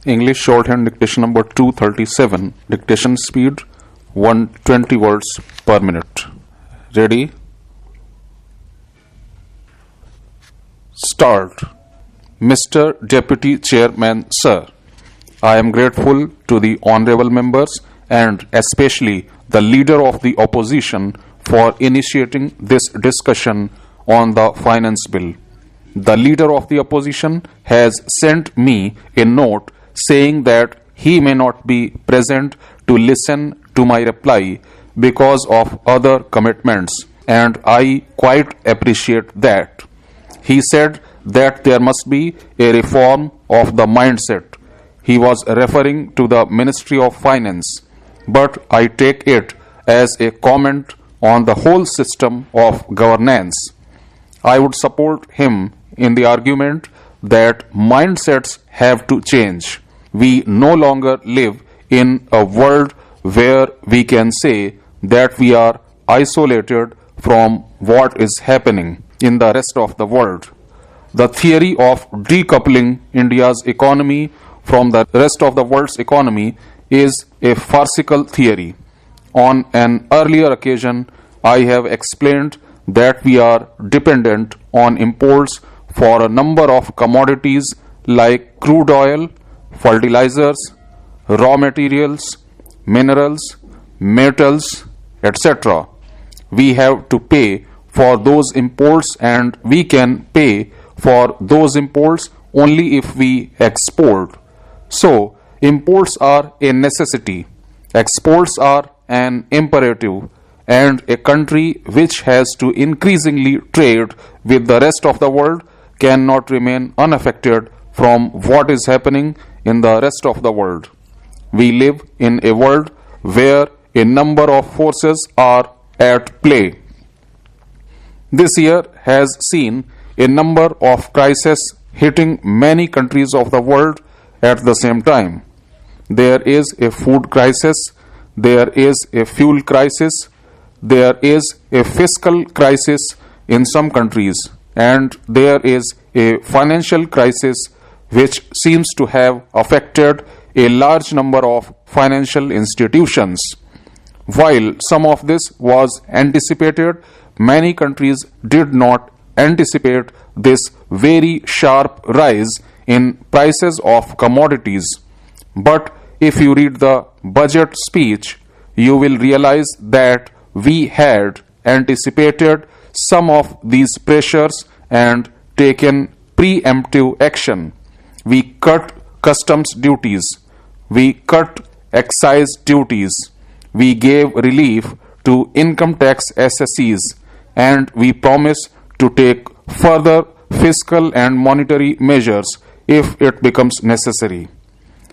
English Shorthand Dictation number 237. Dictation speed 120 words per minute. Ready? Start. Mr. Deputy Chairman, Sir, I am grateful to the honorable members and especially the leader of the opposition for initiating this discussion on the finance bill. The leader of the opposition has sent me a note saying that he may not be present to listen to my reply because of other commitments, and I quite appreciate that. He said that there must be a reform of the mindset. He was referring to the Ministry of Finance, but I take it as a comment on the whole system of governance. I would support him in the argument that mindsets have to change. We no longer live in a world where we can say that we are isolated from what is happening in the rest of the world. The theory of decoupling India's economy from the rest of the world's economy is a farcical theory. On an earlier occasion, I have explained that we are dependent on imports for a number of commodities like crude oil, fertilizers, raw materials, minerals, metals, etc. We have to pay for those imports, and we can pay for those imports only if we export. So, imports are a necessity, exports are an imperative, and a country which has to increasingly trade with the rest of the world cannot remain unaffected from what is happening in the rest of the world. We live in a world where a number of forces are at play. This year has seen a number of crises hitting many countries of the world at the same time. There is a food crisis, there is a fuel crisis, there is a fiscal crisis in some countries, and there is a financial crisis which seems to have affected a large number of financial institutions. While some of this was anticipated, many countries did not anticipate this very sharp rise in prices of commodities. But if you read the budget speech, you will realize that we had anticipated some of these pressures and taken preemptive action. We cut customs duties, we cut excise duties, we gave relief to income tax assessees, and we promise to take further fiscal and monetary measures if it becomes necessary.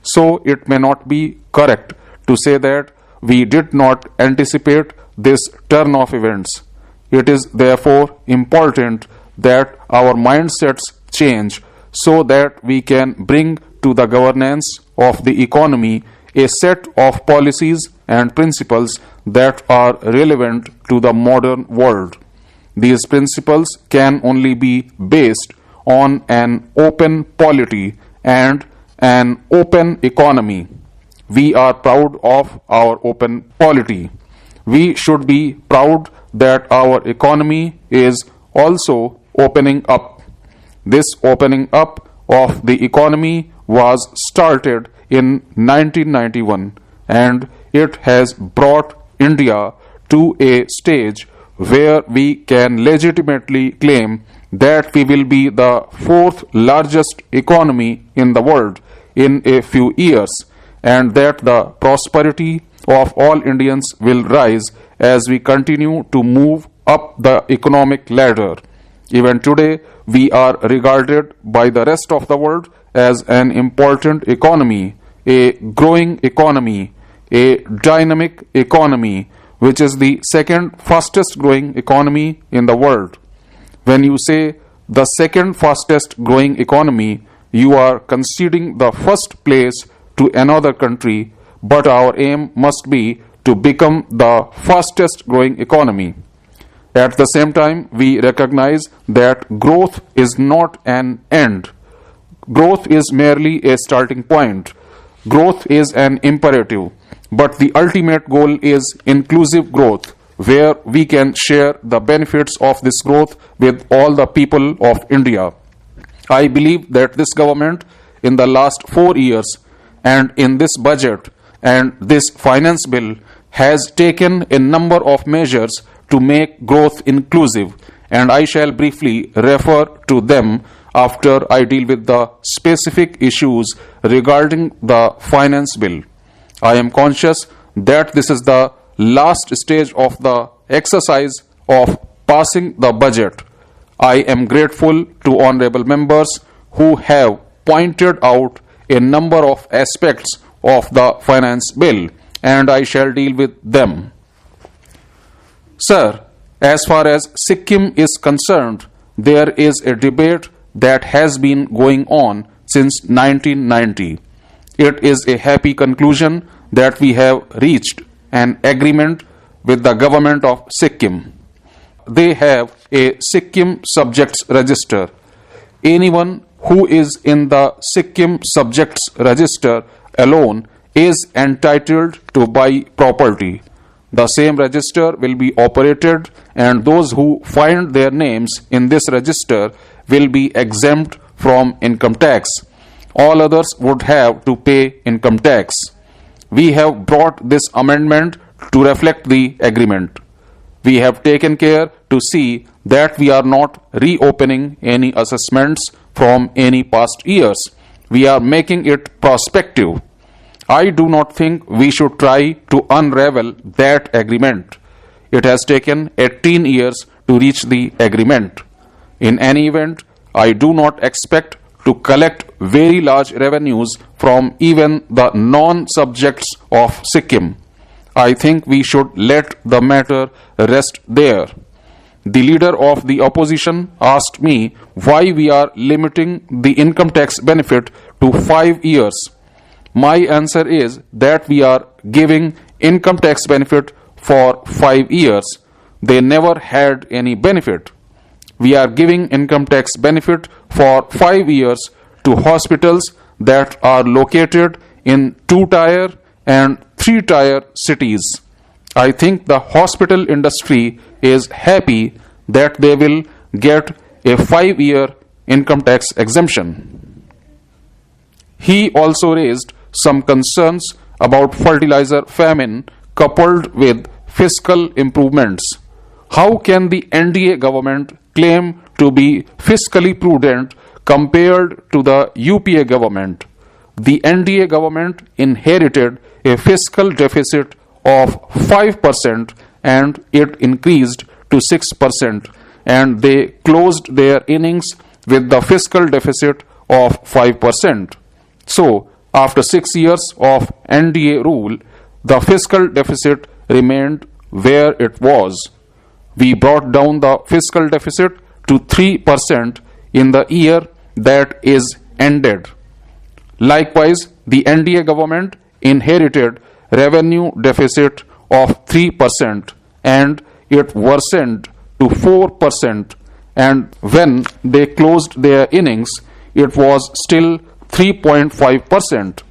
So it may not be correct to say that we did not anticipate this turn of events. It is therefore important that our mindsets change so that we can bring to the governance of the economy a set of policies and principles that are relevant to the modern world. These principles can only be based on an open polity and an open economy. We are proud of our open polity. We should be proud that our economy is also opening up. This opening up of the economy was started in 1991, and it has brought India to a stage where we can legitimately claim that we will be the fourth largest economy in the world in a few years, and that the prosperity of all Indians will rise as we continue to move up the economic ladder. Even today, we are regarded by the rest of the world as an important economy, a growing economy, a dynamic economy, which is the second fastest growing economy in the world. When you say the second fastest growing economy, you are conceding the first place to another country, but our aim must be to become the fastest growing economy. At the same time, we recognize that growth is not an end. Growth is merely a starting point. Growth is an imperative, but the ultimate goal is inclusive growth, where we can share the benefits of this growth with all the people of India. I believe that this government in the last 4 years and in this budget and this finance bill has taken a number of measures to make growth inclusive, and I shall briefly refer to them after I deal with the specific issues regarding the finance bill. I am conscious that this is the last stage of the exercise of passing the budget. I am grateful to honorable members who have pointed out a number of aspects of the finance bill, and I shall deal with them. Sir, as far as Sikkim is concerned, there is a debate that has been going on since 1990. It is a happy conclusion that we have reached an agreement with the government of Sikkim. They have a Sikkim Subjects Register. Anyone who is in the Sikkim Subjects Register alone is entitled to buy property. The same register will be operated, and those who find their names in this register will be exempt from income tax. All others would have to pay income tax. We have brought this amendment to reflect the agreement. We have taken care to see that we are not reopening any assessments from any past years. We are making it prospective. I do not think we should try to unravel that agreement. It has taken 18 years to reach the agreement. In any event, I do not expect to collect very large revenues from even the non-subjects of Sikkim. I think we should let the matter rest there. The leader of the opposition asked me why we are limiting the income tax benefit to 5 years. My answer is that we are giving income tax benefit for 5 years. They never had any benefit. We are giving income tax benefit for 5 years to hospitals that are located in 2-tier and 3-tier cities. I think the hospital industry is happy that they will get a 5-year income tax exemption. He also raised some concerns about fertilizer famine coupled with fiscal improvements. How can the NDA government claim to be fiscally prudent compared to the UPA government? The NDA government inherited a fiscal deficit of 5% and it increased to 6%, and they closed their innings with the fiscal deficit of 5%. So, after 6 years of NDA rule, the fiscal deficit remained where it was. We brought down the fiscal deficit to 3% in the year that is ended. Likewise, the NDA government inherited revenue deficit of 3% and it worsened to 4%, and when they closed their innings, it was still 3.5%.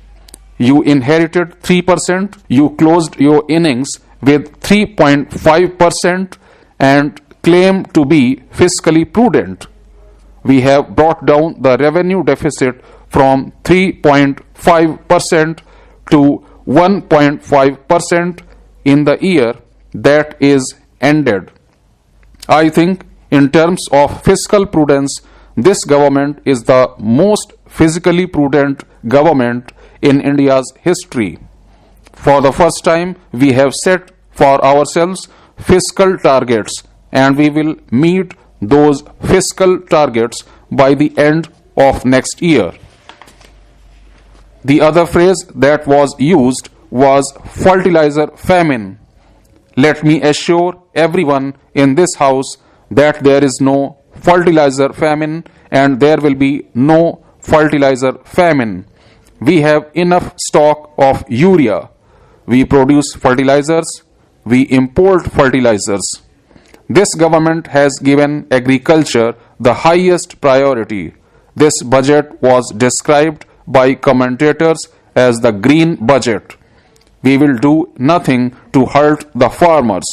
You inherited 3%, you closed your innings with 3.5% and claim to be fiscally prudent. We have brought down the revenue deficit from 3.5% to 1.5% in the year that is ended. I think in terms of fiscal prudence, this government is the most fiscally prudent government in India's history. For the first time, we have set for ourselves fiscal targets, and we will meet those fiscal targets by the end of next year. The other phrase that was used was fertilizer famine. Let me assure everyone in this house that there is no fertilizer famine and there will be no fertilizer famine. We have enough stock of urea. We produce fertilizers. We import fertilizers. This government has given agriculture the highest priority. This budget was described by commentators as the green budget. We will do nothing to hurt the farmers.